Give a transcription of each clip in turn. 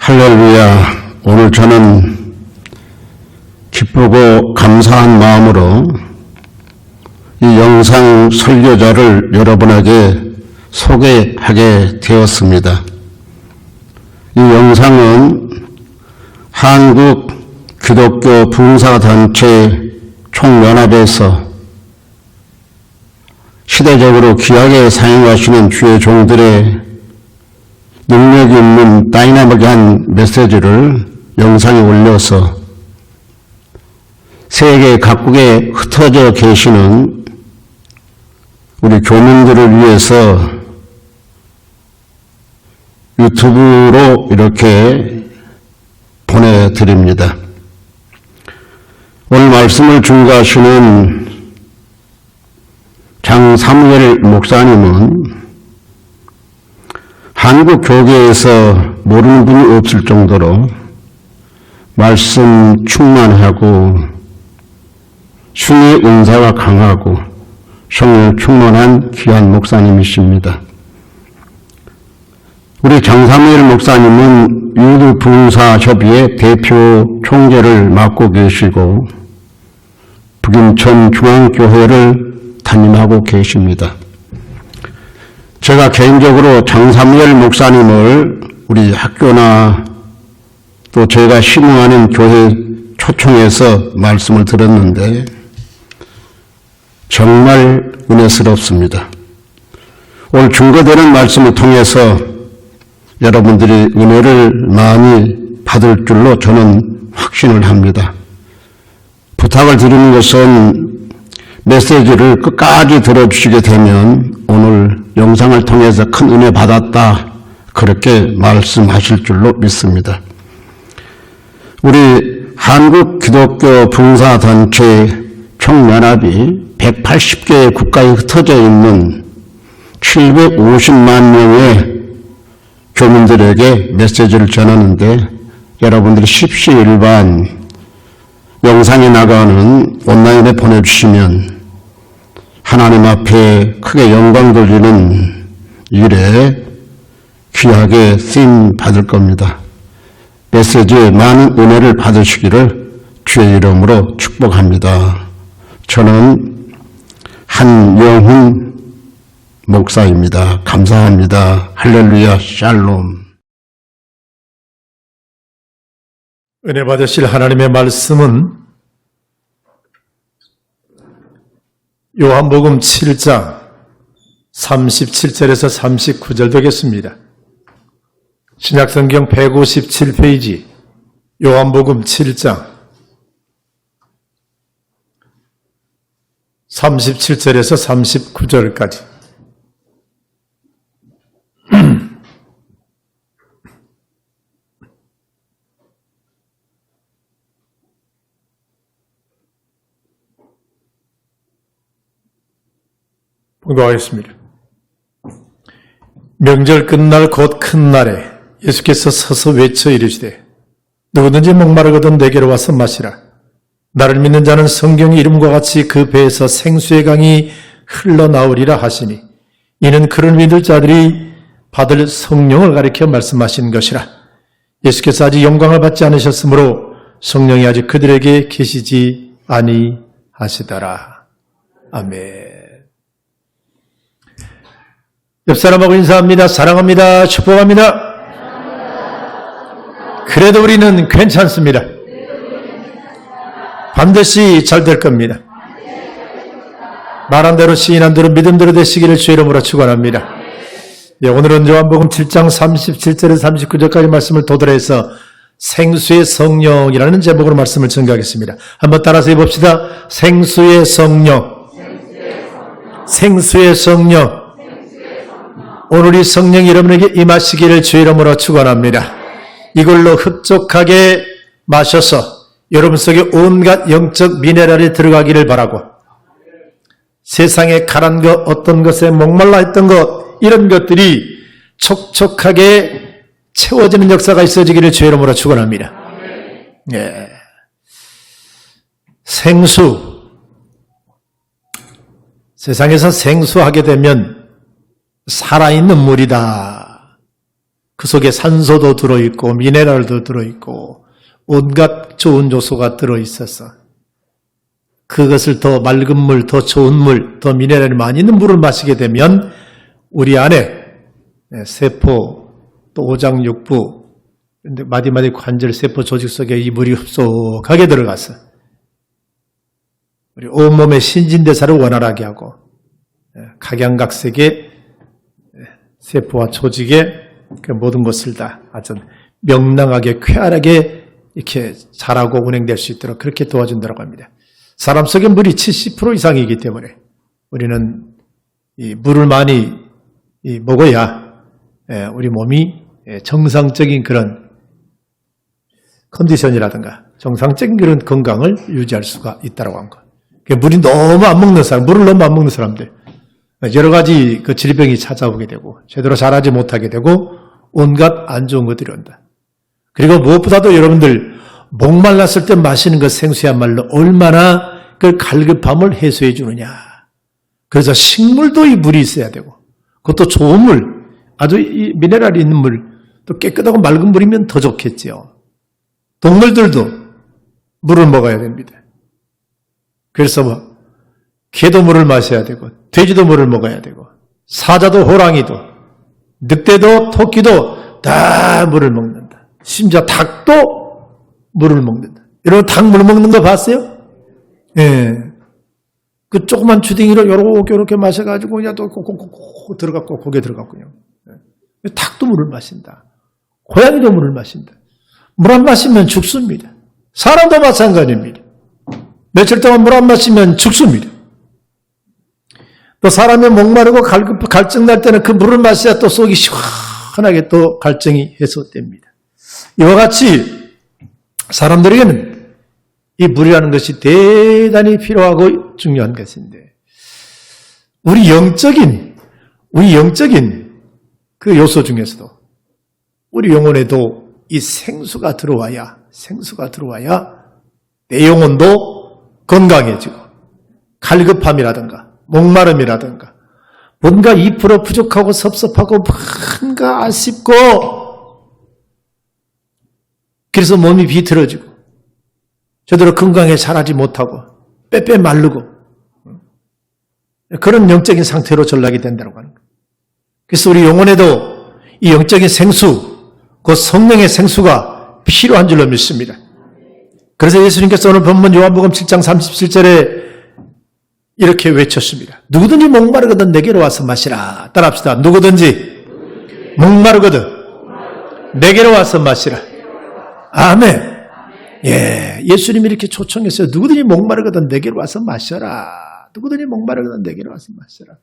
할렐루야. 오늘 저는 기쁘고 감사한 마음으로 이 영상 설교자를 여러분에게 소개하게 되었습니다. 이 영상은 한국 기독교 봉사단체 총연합에서 시대적으로 귀하게 사용하시는 주의 종들의 능력이 있는 다이나믹한 메시지를 영상에 올려서 세계 각국에 흩어져 계시는 우리 교민들을 위해서 유튜브로 이렇게 보내드립니다. 오늘 말씀을 중개하시는 장사무엘 목사님은 한국 교계에서 모르는 분이 없을 정도로 말씀 충만하고 순의 은사가 강하고 성령 충만한 귀한 목사님이십니다. 우리 장사무엘 목사님은 유두봉사협의회 대표 총재를 맡고 계시고 북인천 중앙교회를 담임하고 계십니다. 제가 개인적으로 장사무엘 목사님을 우리 학교나 또 제가 신무하는 교회 초청해서 말씀을 들었는데 정말 은혜스럽습니다. 오늘 증거되는 말씀을 통해서 여러분들이 은혜를 많이 받을 줄로 저는 확신을 합니다. 부탁을 드리는 것은 메시지를 끝까지 들어주시게 되면 오늘 영상을 통해서 큰 은혜 받았다 그렇게 말씀하실 줄로 믿습니다. 우리 한국 기독교 봉사단체 총연합이 180개의 국가에 흩어져 있는 750만 명의 교민들에게 메시지를 전하는데 여러분들이 십시일반 영상에 나가는 온라인에 보내주시면 하나님 앞에 크게 영광 돌리는 일에 귀하게 쓰임 받을 겁니다. 메시지에 많은 은혜를 받으시기를 주의 이름으로 축복합니다. 저는 한영훈 목사입니다. 감사합니다. 할렐루야 샬롬. 은혜 받으실 하나님의 말씀은 요한복음 7장 37절에서 39절 되겠습니다. 신약성경 157페이지 요한복음 7장 37절에서 39절까지 봉독하겠습니다. 명절 끝날 곧 큰 날에 예수께서 서서 외쳐 이르시되 누구든지 목마르거든 내게로 와서 마시라. 나를 믿는 자는 성경의 이름과 같이 그 배에서 생수의 강이 흘러나오리라 하시니 이는 그를 믿을 자들이 받을 성령을 가리켜 말씀하신 것이라. 예수께서 아직 영광을 받지 않으셨으므로 성령이 아직 그들에게 계시지 아니하시더라. 아멘. 옆 사람하고 인사합니다. 사랑합니다. 축복합니다. 그래도 우리는 괜찮습니다. 반드시 잘 될 겁니다. 말한 대로 시인한 대로 믿음대로 되시기를 주의 이름으로 축원합니다. 예, 오늘은 요한복음 7장 37절에서 39절까지 말씀을 도달해서 생수의 성령이라는 제목으로 말씀을 전개하겠습니다. 한번 따라서 해봅시다. 생수의 성령. 생수의 성령. 오늘 이 성령이 여러분에게 임하시기를 주의 이름으로 축원합니다. 이걸로 흡족하게 마셔서 여러분 속에 온갖 영적 미네랄이 들어가기를 바라고 세상에 가란 것, 어떤 것에 목말라 했던 것, 이런 것들이 촉촉하게 채워지는 역사가 있어지기를 주의 이름으로 축원합니다. 예. 생수. 세상에서 생수하게 되면 살아있는 물이다. 그 속에 산소도 들어있고 미네랄도 들어있고 온갖 좋은 요소가 들어있어서 그것을 더 맑은 물, 더 좋은 물, 더 미네랄이 많이 있는 물을 마시게 되면 우리 안에 세포, 또 오장육부, 마디마디 관절 세포 조직 속에 이 물이 흡속하게 들어가서 우리 온몸의 신진대사를 원활하게 하고 각양각색의 세포와 조직의 그 모든 것을 다 아주 명랑하게 쾌활하게 이렇게 자라고 운행될 수 있도록 그렇게 도와준다고 합니다. 사람 속의 물이 70% 이상이기 때문에 우리는 이 물을 많이 먹어야 우리 몸이 정상적인 그런 컨디션이라든가 정상적인 그런 건강을 유지할 수가 있다고 한 것. 물이 너무 안 먹는 사람, 물을 너무 안 먹는 사람들 여러 가지 그 질병이 찾아오게 되고 제대로 자라지 못하게 되고 온갖 안 좋은 것들이 온다. 그리고 무엇보다도 여러분들 목말랐을 때 마시는 그 생수야말로 얼마나 그 갈급함을 해소해 주느냐. 그래서 식물도 이 물이 있어야 되고 그것도 좋은 물, 아주 이 미네랄이 있는 물, 또 깨끗하고 맑은 물이면 더 좋겠지요. 동물들도 물을 먹어야 됩니다. 그래서 개도 물을 마셔야 되고 돼지도 물을 먹어야 되고 사자도 호랑이도 늑대도 토끼도 다 물을 먹는다. 심지어 닭도 물을 먹는다. 여러분 닭 물 먹는 거 봤어요? 예. 그 조그만 주댕이로 요렇게 마셔가지고 그냥 또 콕콕콕 들어갔고 고개 들어갔군요. 예. 닭도 물을 마신다. 고양이도 물을 마신다. 물 안 마시면 죽습니다. 사람도 마찬가지입니다. 며칠 동안 물 안 마시면 죽습니다. 또 사람이 목마르고 갈증 날 때는 그 물을 마셔야 또 속이 시원하게 또 갈증이 해소됩니다. 이와 같이 사람들에게는 이 물이라는 것이 대단히 필요하고 중요한 것인데 우리 영적인 그 요소 중에서도 우리 영혼에도 이 생수가 들어와야 내 영혼도 건강해지고 갈급함이라든가 목마름이라든가 뭔가 2% 부족하고 섭섭하고 뭔가 아쉽고 그래서 몸이 비틀어지고 제대로 건강에 자라지 못하고 빼빼 마르고 그런 영적인 상태로 전락이 된다고 하는 거예요. 그래서 우리 영혼에도 이 영적인 생수, 그 성령의 생수가 필요한 줄로 믿습니다. 그래서 예수님께서 오늘 본문 요한복음 7장 37절에 이렇게 외쳤습니다. 누구든지 목마르거든 내게로 와서 마시라. 따라합시다. 누구든지 목마르거든 내게로 와서 마시라. 아멘. 예, 예수님이 이렇게 초청했어요. 누구든지 목마르거든 내게로 와서 마셔라. 누구든지 목마르거든 내게로 와서 마셔라.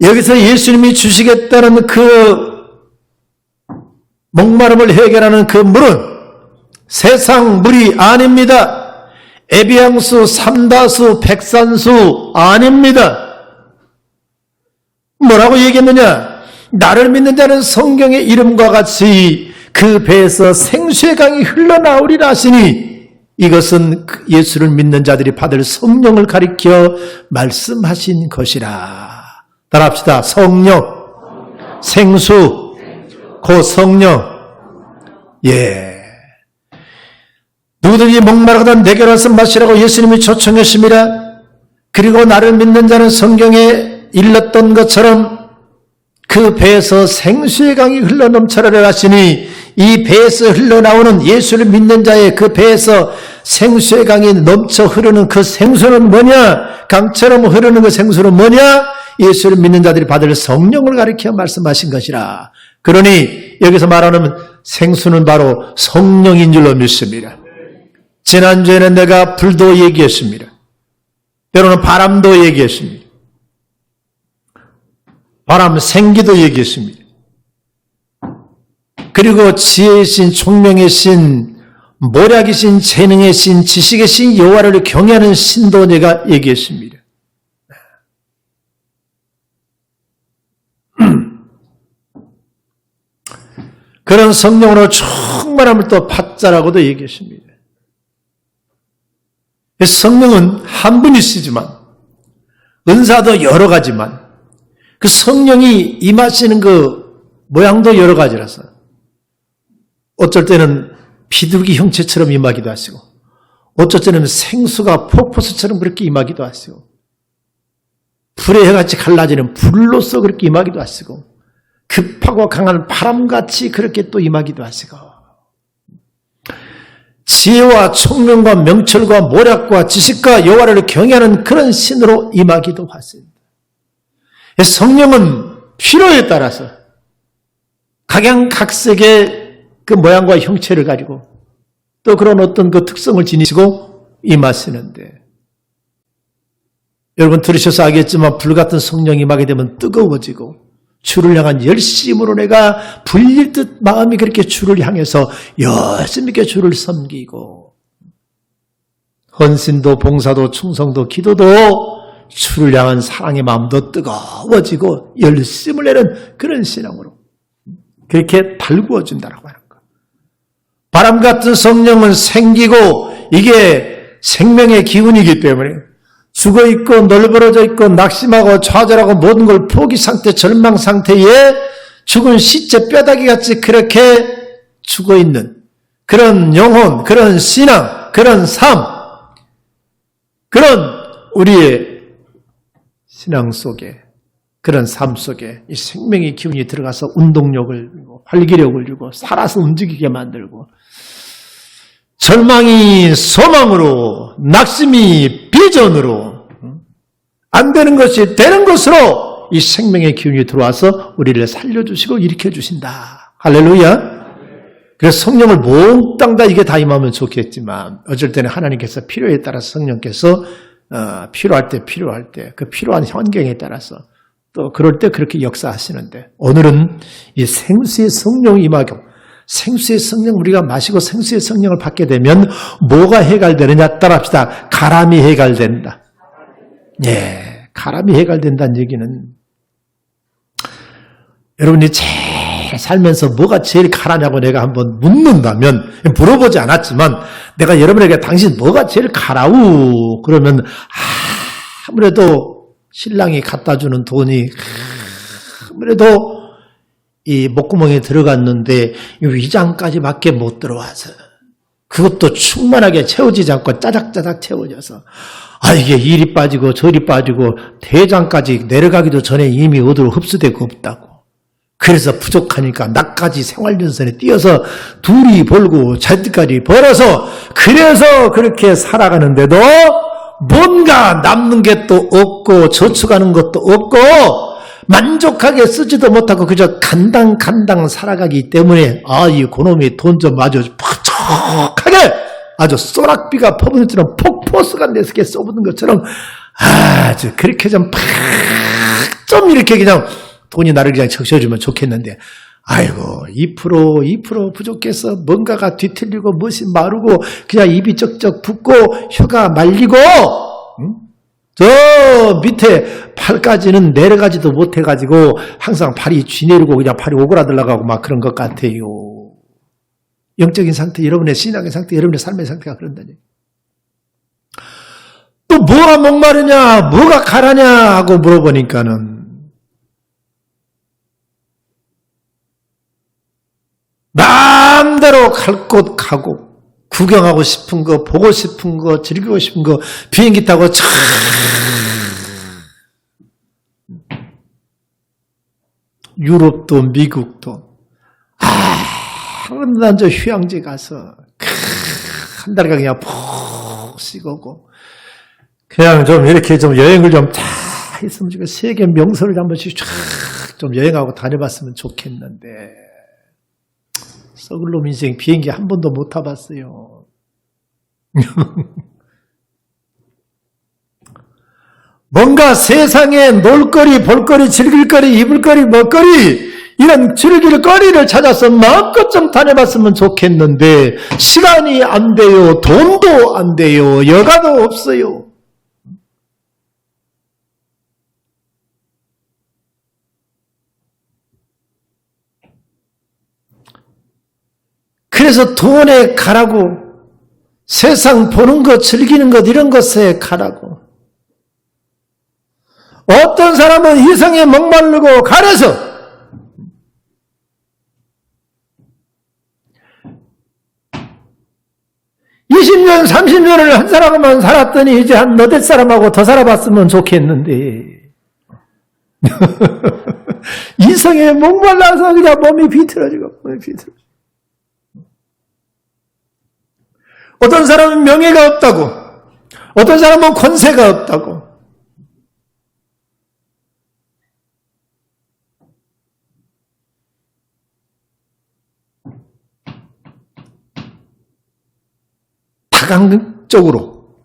여기서 예수님이 주시겠다는 그 목마름을 해결하는 그 물은 세상 물이 아닙니다. 에비앙수, 삼다수, 백산수 아닙니다. 뭐라고 얘기했느냐? 나를 믿는 자는 성경의 이름과 같이 그 배에서 생수의 강이 흘러나오리라 하시니 이것은 예수를 믿는 자들이 받을 성령을 가리켜 말씀하신 것이라. 따라합시다. 성령, 생수, 고 성령. 예. 누구든지 목마르거든 내게로 와서 마시라고 예수님이 초청했습니다. 그리고 나를 믿는 자는 성경에 일렀던 것처럼 그 배에서 생수의 강이 흘러넘쳐라라 하시니 이 배에서 흘러나오는 예수를 믿는 자의 그 배에서 생수의 강이 넘쳐 흐르는 그 생수는 뭐냐? 강처럼 흐르는 그 생수는 뭐냐? 예수를 믿는 자들이 받을 성령을 가리켜 말씀하신 것이라. 그러니 여기서 말하는 생수는 바로 성령인 줄로 믿습니다. 지난주에는 내가 불도 얘기했습니다. 때로는 바람도 얘기했습니다. 바람 생기도 얘기했습니다. 그리고 지혜의 신, 총명의 신, 모략의 신, 재능의 신, 지식의 신, 여호와를 경외하는 신도 내가 얘기했습니다. 그런 성령으로 충만함을 또 받자라고도 얘기했습니다. 성령은 한 분이시지만 은사도 여러 가지만 그 성령이 임하시는 그 모양도 여러 가지라서 어쩔 때는 비둘기 형체처럼 임하기도 하시고 어쩔 때는 생수가 폭포수처럼 그렇게 임하기도 하시고 불의 해같이 갈라지는 불로서 그렇게 임하기도 하시고 급하고 강한 바람같이 그렇게 또 임하기도 하시고 지혜와 총명과 명철과 모략과 지식과 여호와를 경외하는 그런 신으로 임하기도 하십니다. 성령은 필요에 따라서 각양각색의 그 모양과 형체를 가지고 또 그런 어떤 그 특성을 지니시고 임하시는데 여러분 들으셔서 알겠지만 불같은 성령이 임하게 되면 뜨거워지고 주를 향한 열심으로 내가 불릴 듯 마음이 그렇게 주를 향해서 열심히 있게 주를 섬기고 헌신도 봉사도 충성도 기도도 주를 향한 사랑의 마음도 뜨거워지고 열심을 내는 그런 신앙으로 그렇게 달구어준다라고 하는 것. 바람 같은 성령은 생기고 이게 생명의 기운이기 때문에 죽어있고 널브러져 있고 낙심하고 좌절하고 모든 걸 포기 상태 절망 상태에 죽은 시체 뼈다귀같이 그렇게 죽어있는 그런 영혼 그런 신앙 그런 삶 그런 우리의 신앙 속에 그런 삶 속에 이 생명의 기운이 들어가서 운동력을 주고 활기력을 주고 살아서 움직이게 만들고 절망이 소망으로 낙심이 비전으로 안 되는 것이 되는 것으로 이 생명의 기운이 들어와서 우리를 살려주시고 일으켜주신다. 할렐루야. 그래서 성령을 몽땅 다 이게 다 임하면 좋겠지만 어쩔 때는 하나님께서 필요에 따라서 성령께서 필요할 때 그 필요한 환경에 따라서 또 그럴 때 그렇게 역사하시는데 오늘은 이 생수의 성령이 임하고 생수의 성령 우리가 마시고 생수의 성령을 받게 되면 뭐가 해갈되느냐 따라합시다. 가람이 해갈된다. 예, 가람이 해갈된다는 얘기는 여러분이 제일 살면서 뭐가 제일 가라냐고 내가 한번 묻는다면 물어보지 않았지만 내가 여러분에게 당신 뭐가 제일 가라우 그러면 아무래도 신랑이 갖다 주는 돈이 아무래도 이 목구멍에 들어갔는데 위장까지 밖에 못 들어와서 그것도 충만하게 채워지지 않고 짜작짜작 채워져서 이게 이리 빠지고 저리 빠지고 대장까지 내려가기도 전에 이미 어디로 흡수되고 없다고. 그래서 부족하니까 나까지 생활연선에 뛰어서 둘이 벌고 자식까지 벌어서 그래서 그렇게 살아가는데도 뭔가 남는 게 또 없고 저축하는 것도 없고 만족하게 쓰지도 못하고 그저 간당 살아가기 때문에 이 고놈이 돈 좀 아주 퍽퍽하게 아주 쏘락비가 퍼붓는 것처럼 폭포수가 내스게 쏘붙는 것처럼 아주 그렇게 좀 이렇게 그냥 돈이 나를 그냥 적셔주면 좋겠는데 아이고 2% 부족해서 뭔가가 뒤틀리고 멋이 마르고 그냥 입이 쩍쩍 붓고 혀가 말리고 저 밑에 팔까지는 내려가지도 못해가지고 항상 발이 쥐내리고 그냥 발이 오그라들어가고 막 그런 것 같아요. 영적인 상태, 여러분의 신앙의 상태, 여러분의 삶의 상태가 그런다니. 또 뭐가 목마르냐, 뭐가 가라냐 하고 물어보니까는 마음대로 갈 곳 가고 구경하고 싶은 거, 보고 싶은 거, 즐기고 싶은 거 비행기 타고 유럽도 미국도 난 저 휴양지 가서 한 달간 그냥 푹 쉬고 그냥 좀 이렇게 좀 여행을 좀 다 했으면 좋겠고 세계 명소를 한 번씩 쫙 좀 여행하고 다녀봤으면 좋겠는데 썩을 놈 인생 비행기 한 번도 못 타봤어요. 뭔가 세상에 놀거리, 볼거리, 즐길거리, 입을거리, 먹거리 이런 즐길 거리를 찾아서 마음껏 좀 다녀봤으면 좋겠는데 시간이 안 돼요. 돈도 안 돼요. 여가도 없어요. 그래서 돈에 가라고 세상 보는 것, 즐기는 것 이런 것에 가라고 어떤 사람은 이성에 목마르고 가려서 20년, 30년을 한 사람만 살았더니 이제 한 너댓 사람하고 더 살아봤으면 좋겠는데 이성에 목말라서 그냥 몸이 비틀어지고. 어떤 사람은 명예가 없다고, 어떤 사람은 권세가 없다고.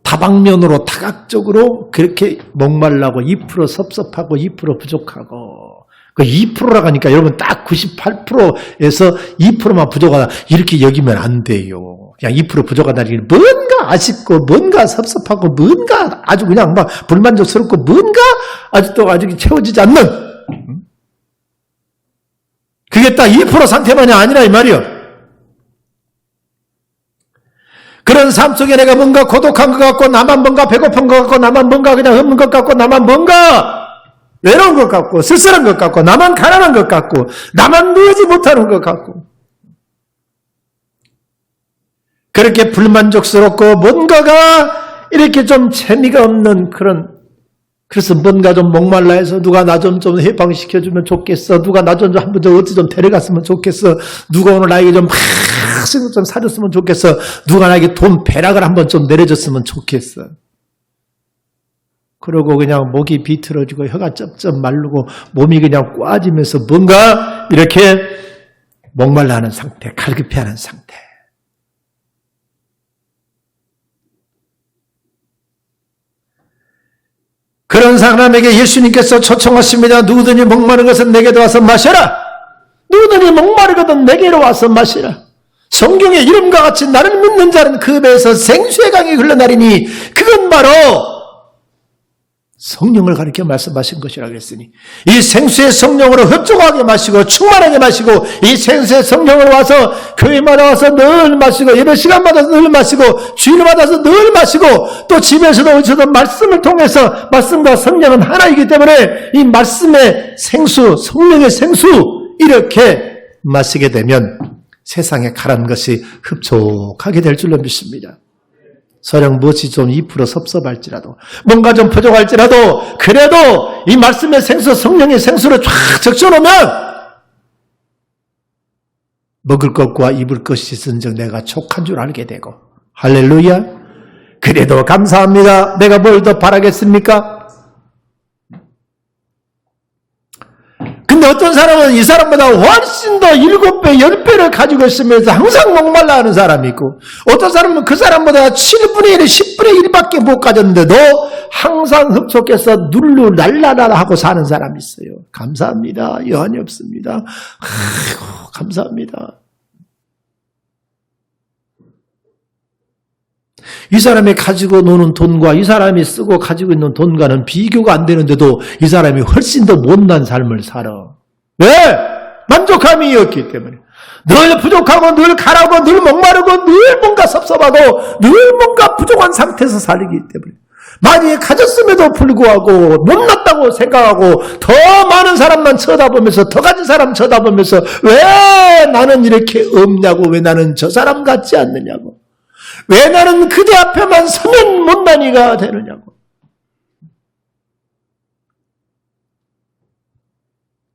다방면으로 다각적으로 그렇게 목말라고 2% 섭섭하고 2% 부족하고, 그 2%라고 하니까 여러분 딱 98%에서 2%만 부족하다 이렇게 여기면 안 돼요. 그냥 2% 부족하다는 게 뭔가 아쉽고 뭔가 섭섭하고 뭔가 아주 그냥 막 불만족스럽고 뭔가 아직도 채워지지 않는, 그게 딱 2% 상태만이 아니라 이 말이요. 그런 삶 속에 내가 뭔가 고독한 것 같고, 나만 뭔가 배고픈 것 같고, 나만 뭔가 그냥 없는 것 같고, 나만 뭔가 외로운 것 같고, 쓸쓸한 것 같고, 나만 가난한 것 같고, 나만 누리지 못하는 것 같고, 그렇게 불만족스럽고 뭔가가 이렇게 좀 재미가 없는 그래서 뭔가 좀 목말라 해서 누가 나 좀 해방시켜주면 좋겠어. 누가 나 좀 한 번 더 어디 좀 데려갔으면 좋겠어. 누가 오늘 나에게 좀 맛있는 좀 사줬으면 좋겠어. 누가 나에게 돈 배락을 한번 좀 내려줬으면 좋겠어. 그러고 그냥 목이 비틀어지고 혀가 쩝쩝 마르고 몸이 그냥 꽈지면서 뭔가 이렇게 목말라하는 상태, 갈급해하는 상태. 그런 사람에게 예수님께서 초청하십니다. 누구든지 목마른 것은 내게로 와서 마셔라. 누구든지 목마르거든 내게로 와서 마시라. 성경의 이름과 같이 나를 믿는 자는 그 배에서 생수의 강이 흘러나리니 그건 바로 성령을 가리켜 말씀하신 것이라고 했으니, 이 생수의 성령으로 흡족하게 마시고 충만하게 마시고, 이 생수의 성령을 와서 교회마다 와서 늘 마시고, 예배 시간마다 늘 마시고, 주일마다 와서 늘 마시고, 또 집에서도 어디서도 말씀을 통해서, 말씀과 성령은 하나이기 때문에 이 말씀의 생수, 성령의 생수 이렇게 마시게 되면 세상에 가란 것이 흡족하게 될 줄로 믿습니다. 설령 무엇이 좀 2% 섭섭할지라도, 뭔가 좀 부족할지라도, 그래도 이 말씀의 생수, 성령의 생수를 쫙 적셔놓으면 먹을 것과 입을 것이 있은즉 내가 족한 줄 알게 되고, 할렐루야. 그래도 감사합니다. 내가 뭘 더 바라겠습니까? 근데 어떤 사람은 이 사람보다 훨씬 더 7배, 10배를 가지고 있으면서 항상 목말라 하는 사람이 있고, 어떤 사람은 그 사람보다 7분의 1, 10분의 1밖에 못 가졌는데도 항상 흡족해서 룰루랄라라 하고 사는 사람이 있어요. 감사합니다. 여한이 없습니다. 아이고, 감사합니다. 이 사람이 가지고 노는 돈과 이 사람이 쓰고 가지고 있는 돈과는 비교가 안 되는데도 이 사람이 훨씬 더 못난 삶을 살아. 왜? 만족함이 없기 때문에. 늘 부족하고 늘 가라고 늘 목마르고 늘 뭔가 섭섭하고 늘 뭔가 부족한 상태에서 살기 때문에. 많이 가졌음에도 불구하고 못났다고 생각하고 더 많은 사람만 쳐다보면서 더 가진 사람 쳐다보면서 왜 나는 이렇게 없냐고, 왜 나는 저 사람 같지 않느냐고, 왜 나는 그대 앞에만 서면 못난이가 되느냐고.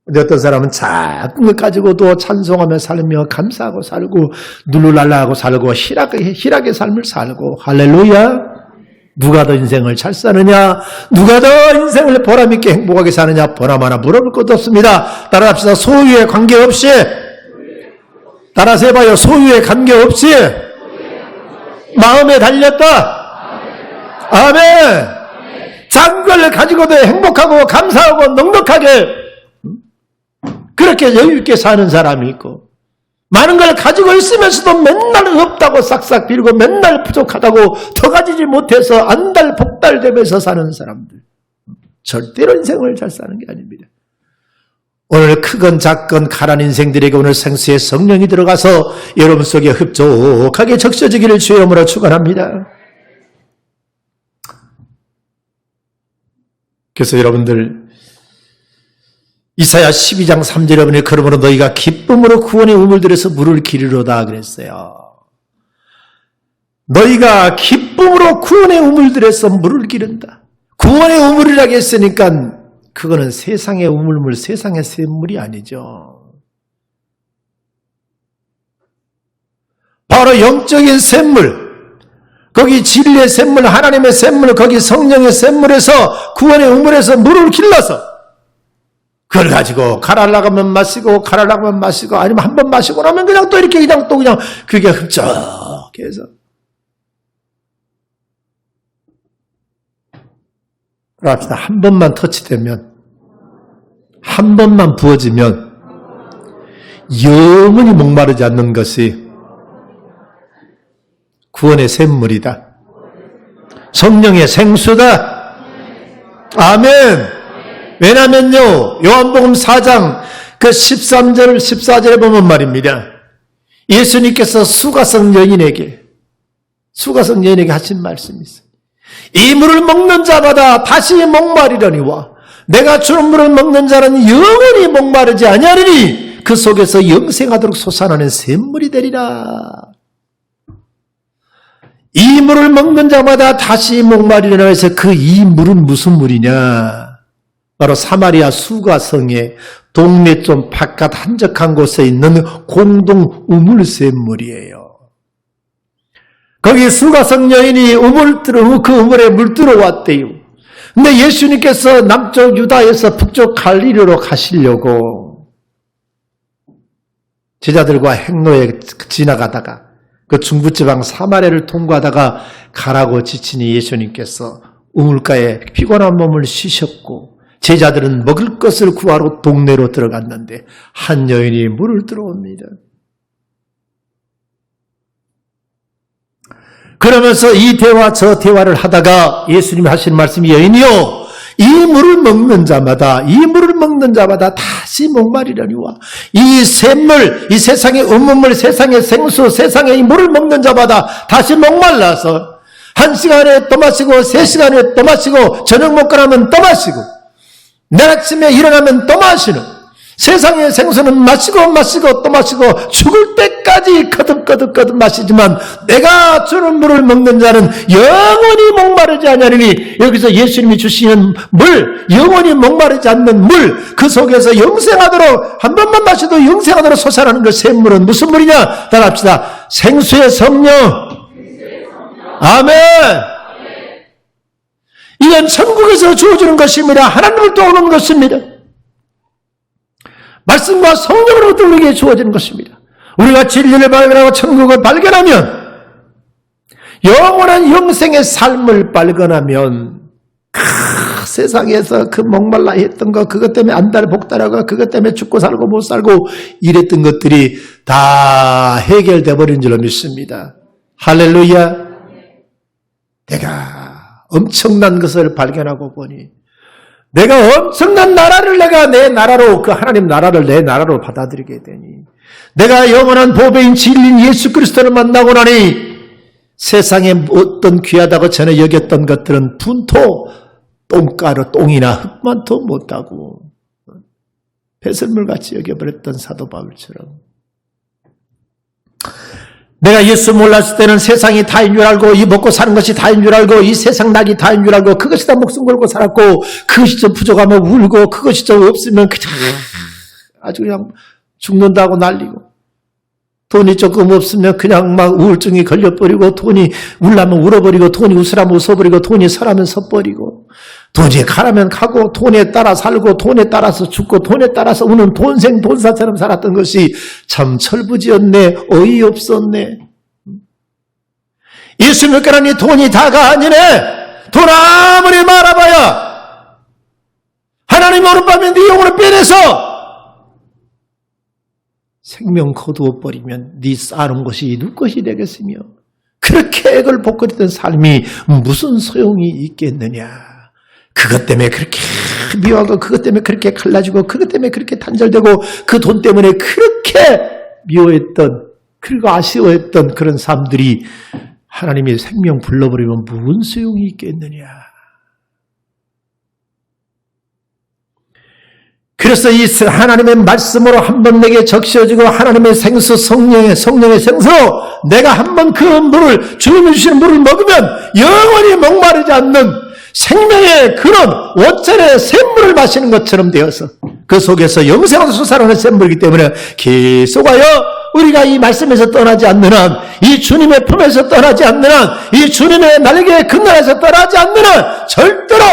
근데 어떤 사람은 작은 것 가지고도 찬송하며 살며 감사하고 살고 룰루랄라하고 살고 희락의 삶을 살고, 할렐루야. 누가 더 인생을 잘 사느냐, 누가 더 인생을 보람있게 행복하게 사느냐, 보나마나 물어볼 것도 없습니다. 따라합시다. 소유에 관계없이, 따라서 해봐요. 소유에 관계없이 마음에 달렸다. 아멘. 작은 걸 가지고도 행복하고 감사하고 넉넉하게 그렇게 여유있게 사는 사람이 있고, 많은 걸 가지고 있으면서도 맨날 없다고 싹싹 빌고 맨날 부족하다고 더 가지지 못해서 안달복달되면서 사는 사람들. 절대로 인생을 잘 사는 게 아닙니다. 오늘 크건 작건 가난 인생들에게 오늘 생수의 성령이 들어가서 여러분 속에 흡족하게 적셔지기를 주의 이름으로 축원합니다. 그래서 여러분들 이사야 12장 3절 여러분이 그러므로 너희가 기쁨으로 구원의 우물들에서 물을 기르로다 그랬어요. 너희가 기쁨으로 구원의 우물들에서 물을 기른다. 구원의 우물이라고 했으니까 그거는 세상의 우물물, 세상의 샘물이 아니죠. 바로 영적인 샘물, 거기 진리의 샘물, 하나님의 샘물, 거기 성령의 샘물에서 구원의 우물에서 물을 길러서 그걸 가지고 가라앉으면 마시고 가라앉으면 마시고 아니면 한 번 마시고 나면 그냥 또 이렇게 그냥 또 그냥 그게 흡적해서 그럽시다. 한 번만 터치되면 한 번만 부어지면 영원히 목마르지 않는 것이 구원의 샘물이다. 성령의 생수다. 아멘. 왜냐면요, 요한복음 4장 그 13절, 14절에 보면 말입니다. 예수님께서 수가성 여인에게 하신 말씀이 있어요. 이 물을 먹는 자마다 다시 목마르려니와 내가 주는 물을 먹는 자는 영원히 목마르지 아니하리니 그 속에서 영생하도록 솟아나는 샘물이 되리라. 이 물을 먹는 자마다 다시 목마르려나 해서 그 이 물은 무슨 물이냐? 바로 사마리아 수가성의 동네 좀 바깥 한적한 곳에 있는 공동 우물샘물이에요. 거기 수가성 여인이 그 우물에 물 들어왔대요. 근데 예수님께서 남쪽 유다에서 북쪽 갈릴리로 가시려고 제자들과 행로에 지나가다가 그 중부지방 사마리아를 통과하다가 가라고 지치니 예수님께서 우물가에 피곤한 몸을 쉬셨고 제자들은 먹을 것을 구하러 동네로 들어갔는데 한 여인이 물을 들어옵니다. 그러면서 이 대화 저 대화를 하다가 예수님이 하신 말씀이 여인이요 이 물을 먹는 자마다 다시 목마르려니와 이 샘물, 이 세상의 음물물, 세상의 생수, 세상의 이 물을 먹는 자마다 다시 목말라서 1시간에 또 마시고 3시간에 또 마시고 저녁 먹고 나면 또 마시고 내일 아침에 일어나면 또 마시는 세상의 생수는 마시고 또 마시고 죽을 때까지 거듭 마시지만 내가 주는 물을 먹는 자는 영원히 목마르지 아니하리니 여기서 예수님이 주시는 물, 영원히 목마르지 않는 물, 그 속에서 영생하도록 한 번만 마셔도 영생하도록 솟아나는 그 샘물은 무슨 물이냐? 따라합시다. 생수의 성령. 아멘. 이건 천국에서 주어지는 것입니다. 하나님을 떠오는 것입니다. 말씀과 성령으로부터 우리에게 주어지는 것입니다. 우리가 진리를 발견하고 천국을 발견하면 영원한 영생의 삶을 발견하면 세상에서 그 목말라 했던 거 그것 때문에 안달 복달하고 그것 때문에 죽고 살고 못 살고 이랬던 것들이 다 해결돼 버린 줄로 믿습니다. 할렐루야. 내가 엄청난 것을 발견하고 보니 내가 엄청난 나라를 내가 내 나라로 그 하나님 나라를 내 나라로 받아들이게 되니 내가 영원한 보배인 진리인 예수 그리스도를 만나고 나니 세상에 어떤 귀하다고 전에 여겼던 것들은 분토, 똥가루, 똥이나 흙만도 못하고 배설물같이 여겨버렸던 사도 바울처럼 내가 예수 몰랐을 때는 세상이 다인 줄 알고 이 먹고 사는 것이 다인 줄 알고 이 세상 낙이 다인 줄 알고 그것이 다 목숨 걸고 살았고 그것이 좀 부족하면 울고 그것이 좀 없으면 그냥 아주 그냥 죽는다고 난리고 돈이 조금 없으면 그냥 막 우울증이 걸려버리고 돈이 울라면 울어버리고 돈이 웃으라면 웃어버리고 돈이 서라면 서버리고 돈이 가라면 가고 돈에 따라 살고 돈에 따라서 죽고 돈에 따라서 우는 돈생 돈사처럼 살았던 것이 참 철부지였네. 어이없었네. 예수 믿고 나니 돈이 다가 아니네. 돈 아무리 말아봐야 하나님 오른밤에 네 영혼을 빼내서 생명 거두어버리면 네 쌓아놓은 것이 누구 것이 되겠으며 그렇게 액을 복거리던 삶이 무슨 소용이 있겠느냐. 그것 때문에 그렇게 미워하고 그것 때문에 그렇게 갈라지고 그것 때문에 그렇게 단절되고 그 돈 때문에 그렇게 미워했던 그리고 아쉬워했던 그런 사람들이 하나님이 생명 불러버리면 무슨 소용이 있겠느냐. 그래서 이 하나님의 말씀으로 한 번 내게 적셔지고 하나님의 생수 성령의 생수로 내가 한번 그 물을, 주님이 주시는 물을 먹으면 영원히 목마르지 않는 생명의 그런 원천의 샘물을 마시는 것처럼 되어서 그 속에서 영생으로 솟아나는 샘물이기 때문에 계속하여 우리가 이 말씀에서 떠나지 않는 한, 이 주님의 품에서 떠나지 않는 한, 이 주님의 날개의 그늘에서 떠나지 않는 한 절대로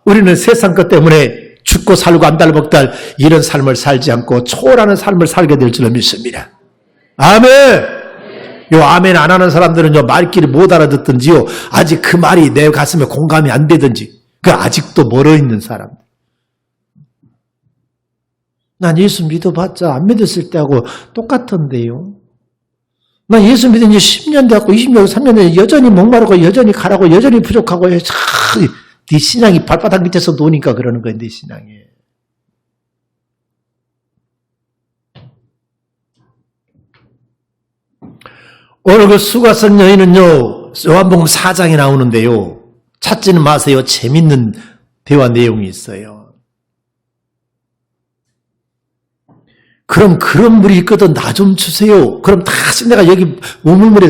우리는 세상 것 때문에 죽고 살고 안달복달 이런 삶을 살지 않고 초월하는 삶을 살게 될 줄로 믿습니다. 아멘. 요 아멘 안 하는 사람들은요 말귀를 못 알아듣든지요 아직 그 말이 내 가슴에 공감이 안 되든지 그 아직도 멀어 있는 사람. 난 예수 믿어봤자 안 믿었을 때하고 똑같던데요. 난 예수 믿은 지 10년 되었고 20년, 3년 돼 여전히 목마르고 여전히 가라고 여전히 부족하고 네 신앙이 발바닥 밑에서 노니까 그러는 거야, 네 신앙이. 오늘 그 수가성 여인은요, 요한복음 4장에 나오는데요. 찾지는 마세요. 재밌는 대화 내용이 있어요. 그럼 그런 물이 있거든 나 좀 주세요. 그럼 다시 내가 여기 우물물에